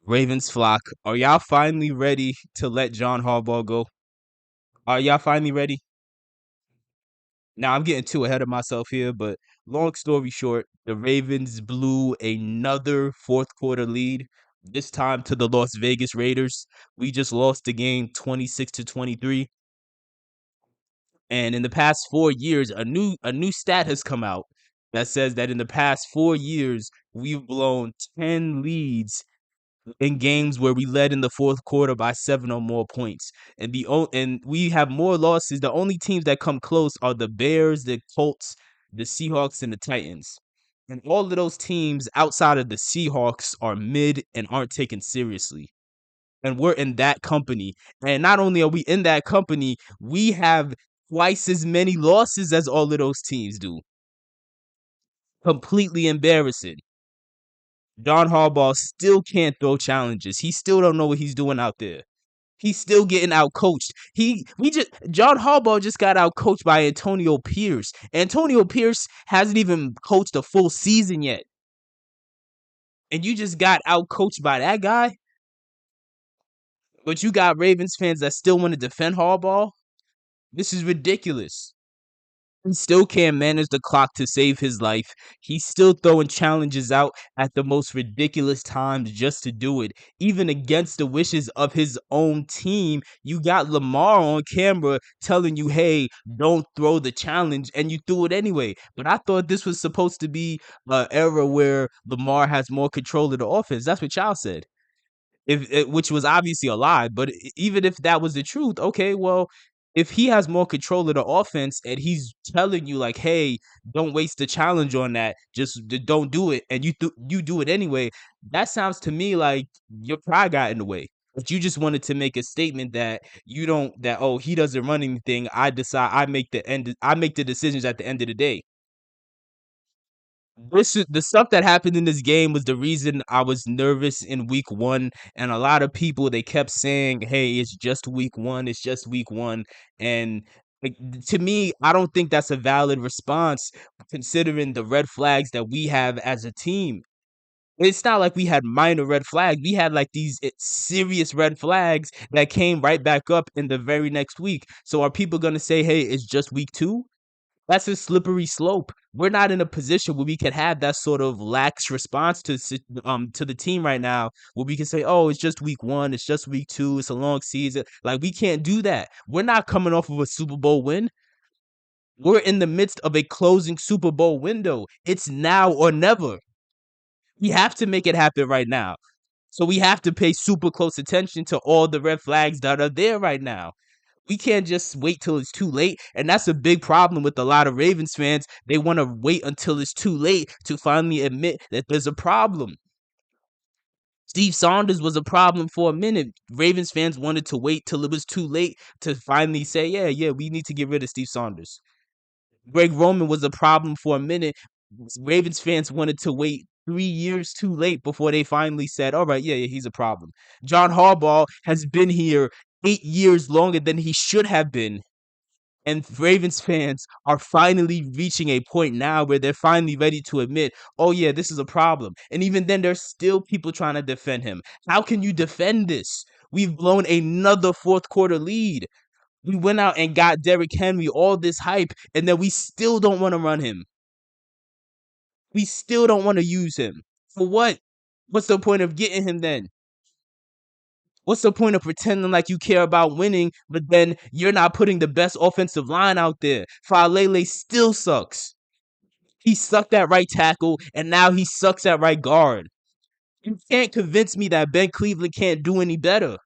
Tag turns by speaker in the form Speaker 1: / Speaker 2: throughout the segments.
Speaker 1: Ravens flock, are y'all finally ready to let John Harbaugh go? Are y'all finally ready? Now I'm getting too ahead of myself here, but long story short, the Ravens blew another fourth quarter lead, this time to the Las Vegas Raiders. We just lost the game 26-23. And in the past 4 years, a new stat has come out that says that in the past 4 years, we've blown 10 leads in games where we led in the fourth quarter by 7 or more points. And we have more losses. The only teams that come close are the Bears, the Colts, the Seahawks, and the Titans. And all of those teams outside of the Seahawks are mid and aren't taken seriously. And we're in that company. And not only are we in that company, we have twice as many losses as all of those teams do. Completely embarrassing. John Harbaugh still can't throw challenges. He still don't know what he's doing out there. He's still getting out coached. John Harbaugh just got out coached by Antonio Pierce. Antonio Pierce hasn't even coached a full season yet. And you just got out coached by that guy? But you got Ravens fans that still want to defend Harbaugh? This is ridiculous. He still can't manage the clock to save his life. He's still throwing challenges out at the most ridiculous times just to do it, even against the wishes of his own team. You got Lamar on camera telling you, hey, don't throw the challenge, and you threw it anyway. But I thought this was supposed to be an era where Lamar has more control of the offense. That's what y'all said. Which was obviously a lie, but even if that was the truth, okay, well, if he has more control of the offense and he's telling you like, "Hey, don't waste the challenge on that. Just don't do it," and you do it anyway, that sounds to me like your pride got in the way. But you just wanted to make a statement that you don't that oh he doesn't run anything. I make the decisions at the end of the day. The stuff that happened in this game was the reason I was nervous in week one. And a lot of people they kept saying, hey, it's just week one, it's just week one. And like, to me, I don't think that's a valid response considering the red flags that we have as a team. It's not like we had minor red flags. We had like these serious red flags that came right back up in the very next week. So are people going to say, hey, it's just week two? That's a slippery slope. We're not in a position where we can have that sort of lax response to the team right now, where we can say, "Oh, it's just week one, it's just week two, it's a long season." Like we can't do that. We're not coming off of a Super Bowl win. We're in the midst of a closing Super Bowl window. It's now or never. We have to make it happen right now. So we have to pay super close attention to all the red flags that are there right now. We can't just wait till it's too late. And that's a big problem with a lot of Ravens fans. They want to wait until it's too late to finally admit that there's a problem. Steve Saunders was a problem for a minute. Ravens fans wanted to wait till it was too late to finally say, yeah, we need to get rid of Steve Saunders. Greg Roman was a problem for a minute. Ravens fans wanted to wait 3 years too late before they finally said, all right, yeah, he's a problem. John Harbaugh has been here 8 years longer than he should have been. And Ravens fans are finally reaching a point now where they're finally ready to admit, oh, yeah, this is a problem. And even then, there's still people trying to defend him. How can you defend this? We've blown another fourth quarter lead. We went out and got Derrick Henry, all this hype, and then we still don't want to run him. We still don't want to use him. For what? What's the point of getting him then? What's the point of pretending like you care about winning, but then you're not putting the best offensive line out there? Falele still sucks. He sucked at right tackle, and now he sucks at right guard. You can't convince me that Ben Cleveland can't do any better.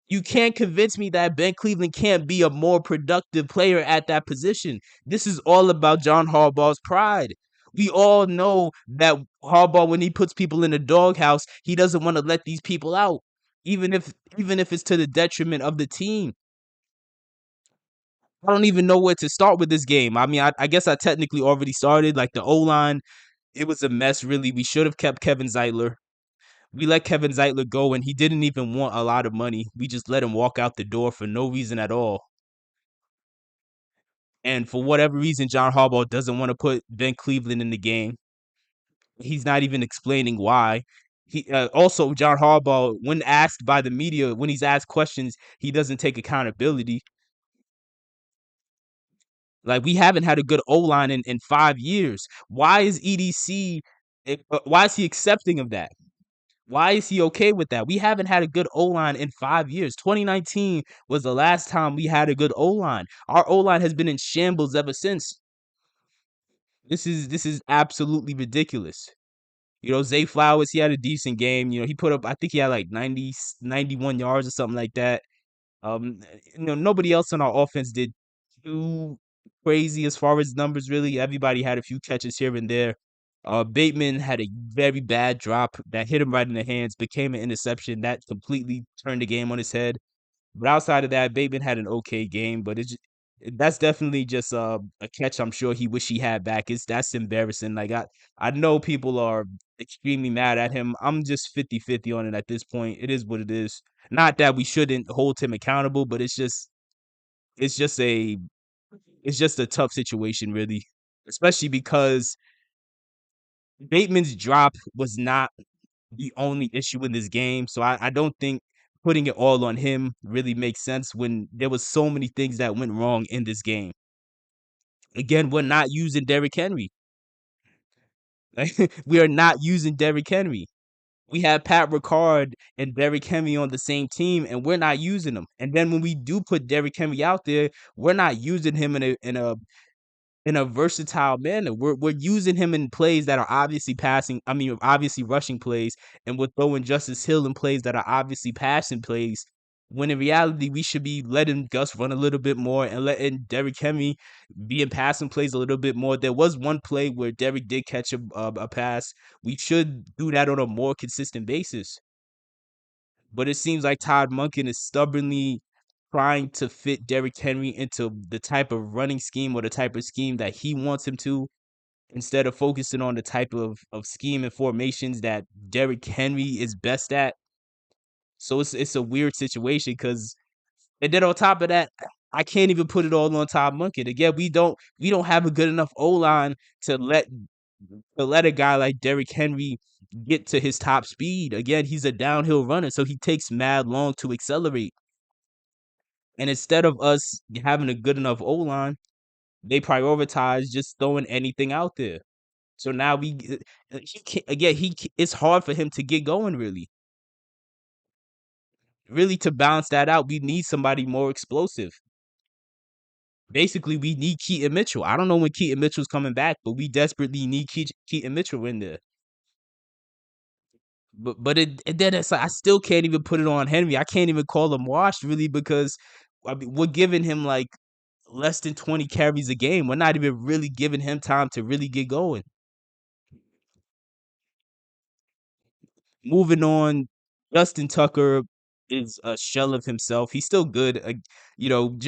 Speaker 1: You can't convince me that Ben Cleveland can't be a more productive player at that position. This is all about John Harbaugh's pride. We all know that Harbaugh, when he puts people in the doghouse, he doesn't want to let these people out, even if it's to the detriment of the team. I don't even know where to start with this game. I mean, I guess I technically already started. Like the O line, it was a mess. Really, we should have kept Kevin Zeitler. We let Kevin Zeitler go, and he didn't even want a lot of money. We just let him walk out the door for no reason at all. And for whatever reason, John Harbaugh doesn't want to put Ben Cleveland in the game. He's not even explaining why. He also John Harbaugh, when asked by the media, when he's asked questions, he doesn't take accountability. Like we haven't had a good O line in 5 years. Why is EDC? Why is he accepting of that? Why is he okay with that? We haven't had a good O line in 5 years. 2019 was the last time we had a good O line. Our O line has been in shambles ever since. This is absolutely ridiculous. Zay Flowers, he had a decent game. He put up, I think he had like 91 yards or something like that. Um, nobody else on our offense did too crazy as far as numbers, really. Everybody had a few catches here and there. Bateman had a very bad drop that hit him right in the hands, became an interception that completely turned the game on his head. But outside of that, Bateman had an okay game, but that's definitely just a catch I'm sure he wish he had back. That's embarrassing. Like I know people are extremely mad at him. I'm just 50-50 on it at this point. It is what it is. Not that we shouldn't hold him accountable, but it's just a it's just a tough situation really. Especially because Bateman's drop was not the only issue in this game. So I don't think putting it all on him really makes sense when there was so many things that went wrong in this game. Again, we're not using Derrick Henry. We are not using Derrick Henry. We have Pat Ricard and Derrick Henry on the same team, and we're not using them. And then when we do put Derrick Henry out there, we're not using him in a versatile manner. We're using him in plays that are obviously passing. I mean, obviously rushing plays, and we're throwing Justice Hill in plays that are obviously passing plays. When in reality, we should be letting Gus run a little bit more and letting Derrick Henry be in passing plays a little bit more. There was one play where Derrick did catch a pass. We should do that on a more consistent basis. But it seems like Todd Monken is stubbornly trying to fit Derrick Henry into the type of running scheme or the type of scheme that he wants him to, instead of focusing on the type of scheme and formations that Derrick Henry is best at. So it's a weird situation because and then on top of that, I can't even put it all on Todd Monken. Again, we don't have a good enough O line to let a guy like Derrick Henry get to his top speed. Again, he's a downhill runner, so he takes mad long to accelerate. And instead of us having a good enough O line, they prioritize just throwing anything out there. So now he can't, again it's hard for him to get going. Really to balance that out, we need somebody more explosive. Basically, we need Keaton Mitchell. I don't know when Keaton Mitchell's coming back, but we desperately need Keaton Mitchell in there. But and then it's like I still can't even put it on Henry. I can't even call him washed really because I mean, we're giving him like less than 20 carries a game. We're not even really giving him time to really get going. Moving on, Justin Tucker is a shell of himself. He's still good. You know,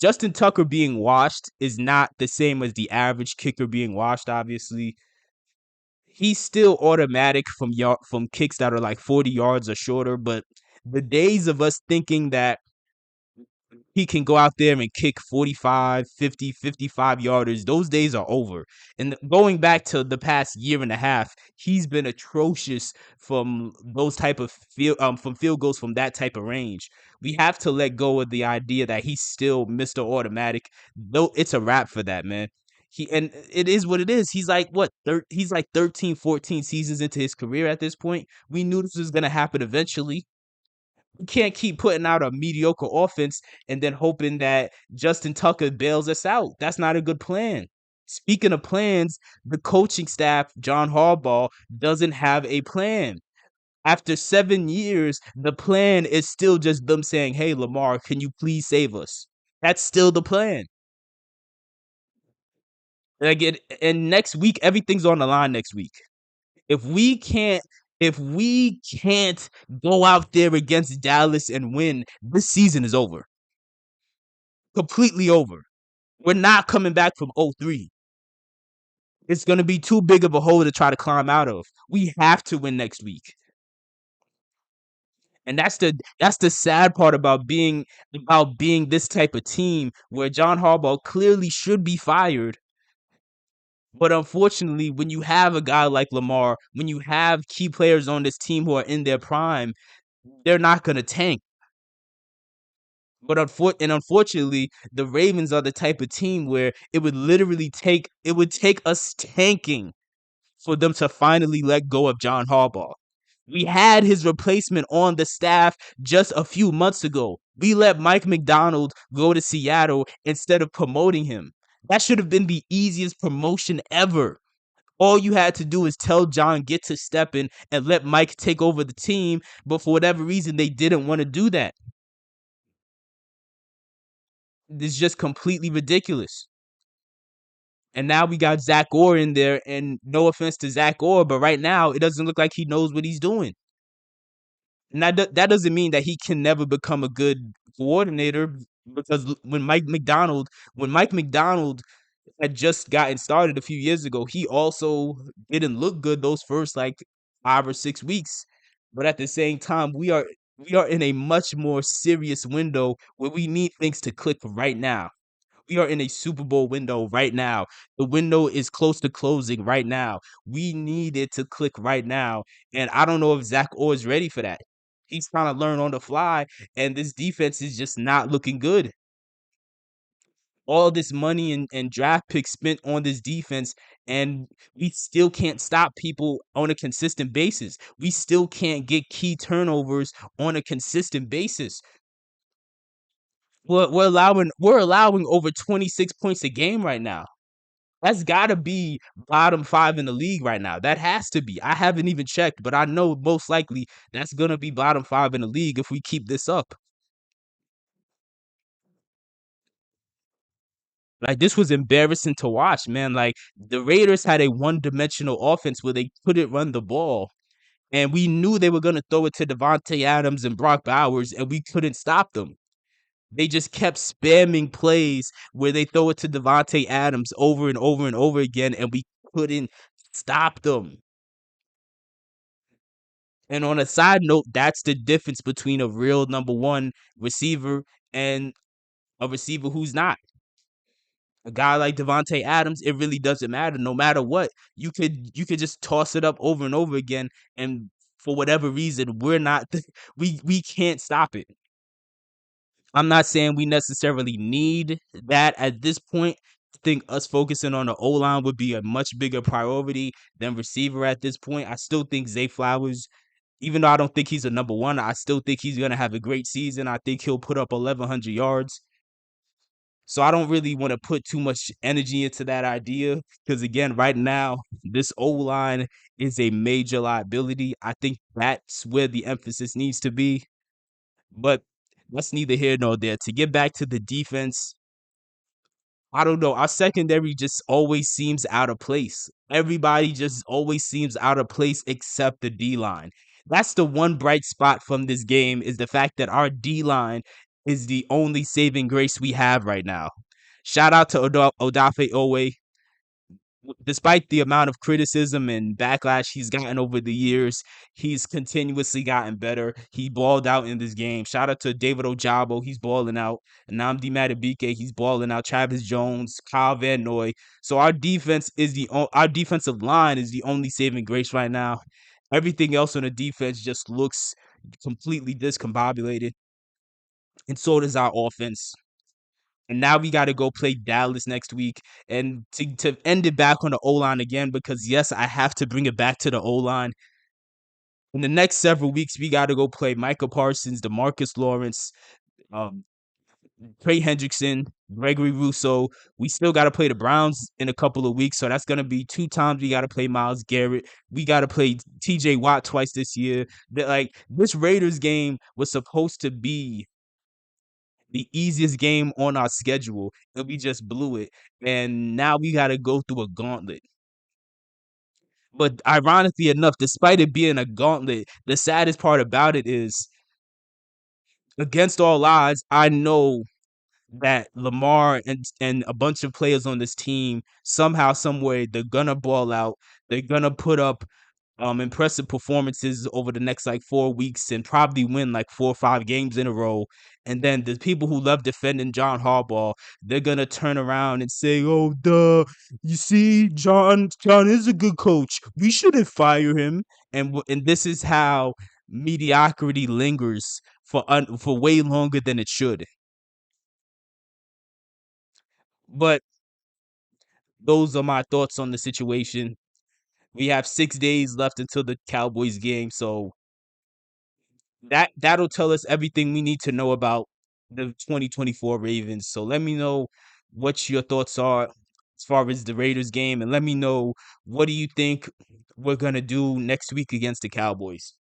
Speaker 1: Justin Tucker being washed is not the same as the average kicker being washed. Obviously, he's still automatic from kicks that are like 40 yards or shorter. But the days of us thinking that he can go out there and kick 45, 50, 55 yarders. Those days are over. And going back to the past year and a half, he's been atrocious from those type of field goals from that type of range. We have to let go of the idea that he's still Mr. Automatic. Though it's a wrap for that, man. And it is what it is. He's like what? He's like 13, 14 seasons into his career at this point. We knew this was going to happen eventually. We can't keep putting out a mediocre offense and then hoping that Justin Tucker bails us out. That's not a good plan. Speaking of plans, the coaching staff, John Harbaugh, doesn't have a plan. After 7 years, the plan is still just them saying, "Hey, Lamar, can you please save us?" That's still the plan. And again, and next week, everything's on the line next week. If we can't if we can't go out there against Dallas and win, this season is over. Completely over. We're not coming back from '03. It's going to be too big of a hole to try to climb out of. We have to win next week. And that's the sad part about being this type of team where John Harbaugh clearly should be fired, But unfortunately, when you have a guy like Lamar, when you have key players on this team who are in their prime, they're not gonna tank. But unfortunately, the Ravens are the type of team where it would take us tanking for them to finally let go of John Harbaugh. We had his replacement on the staff just a few months ago. We let Mike McDonald go to Seattle instead of promoting him. That should have been the easiest promotion ever. All you had to do is tell John get to stepping and let Mike take over the team, but for whatever reason they didn't want to do that. It's just completely ridiculous. And now we got Zach Orr in there, and no offense to Zach Orr, but right now it doesn't look like he knows what he's doing. And that doesn't mean that he can never become a good coordinator because when Mike McDonald had just gotten started a few years ago, he also didn't look good those first like 5 or 6 weeks. But at the same time, we are in a much more serious window where we need things to click right now. We are in a Super Bowl window right now. The window is close to closing right now. We need it to click right now. And I don't know if Zach Orr is ready for that. He's trying to learn on the fly, and this defense is just not looking good. All this money and draft picks spent on this defense, and we still can't stop people on a consistent basis. We still can't get key turnovers on a consistent basis. We're allowing over 26 points a game right now. That's gotta be bottom 5 in the league right now. That has to be. I haven't even checked, but I know most likely that's gonna be bottom 5 in the league if we keep this up. Like, this was embarrassing to watch, man. Like, the Raiders had a one-dimensional offense where they couldn't run the ball, and we knew they were gonna throw it to Devontae Adams and Brock Bowers, and we couldn't stop them. They just kept spamming plays where they throw it to Devontae Adams over and over and over again, and we couldn't stop them. And on a side note, that's the difference between a real number one receiver and a receiver who's not. A guy like Devontae Adams, it really doesn't matter. No matter what, you could just toss it up over and over again, and for whatever reason, we're not we can't stop it. I'm not saying we necessarily need that at this point. I think us focusing on the O line would be a much bigger priority than receiver at this point. I still think Zay Flowers, even though I don't think he's a number one, I still think he's gonna have a great season. I think he'll put up 1,100 yards. So I don't really want to put too much energy into that idea because again, right now, this O line is a major liability. I think that's where the emphasis needs to be. But that's neither here nor there. To get back to the defense, I don't know. Our secondary just always seems out of place. Everybody just always seems out of place except the D line. That's the one bright spot from this game is the fact that our D line is the only saving grace we have right now. Shout out to Odafe Owe. Despite the amount of criticism and backlash he's gotten over the years, he's continuously gotten better. He balled out in this game. Shout out to David Ojabo, he's balling out. Nnamdi Madubuike, he's balling out. Travis Jones, Kyle Van Noy. So our defensive line is the only saving grace right now. Everything else on the defense just looks completely discombobulated, and so does our offense. And now we got to go play Dallas next week. And to end it back on the O line again, because yes, I have to bring it back to the O line. In the next several weeks, we got to go play Micah Parsons, Demarcus Lawrence, um, Trey Hendrickson, Gregory Russo. We still got to play the Browns in a couple of weeks. So that's going to be 2 times we got to play Myles Garrett. We got to play TJ Watt twice this year. Like, this Raiders game was supposed to be the easiest game on our schedule, and we just blew it. And now we got to go through a gauntlet. But ironically enough, despite it being a gauntlet, the saddest part about it is, against all odds, I know that Lamar and a bunch of players on this team somehow, some way, they're gonna ball out. They're gonna put up impressive performances over the next like 4 weeks and probably win like 4 or 5 games in a row. And then the people who love defending John Harbaugh, they're gonna turn around and say, "Oh, duh, you see, John is a good coach. We shouldn't fire him." And this is how mediocrity lingers for way longer than it should. But those are my thoughts on the situation. We have 6 days left until the Cowboys game, so that'll tell us everything we need to know about the 2024 Ravens. So let me know what your thoughts are as far as the Raiders game, and let me know what do you think we're gonna do next week against the Cowboys.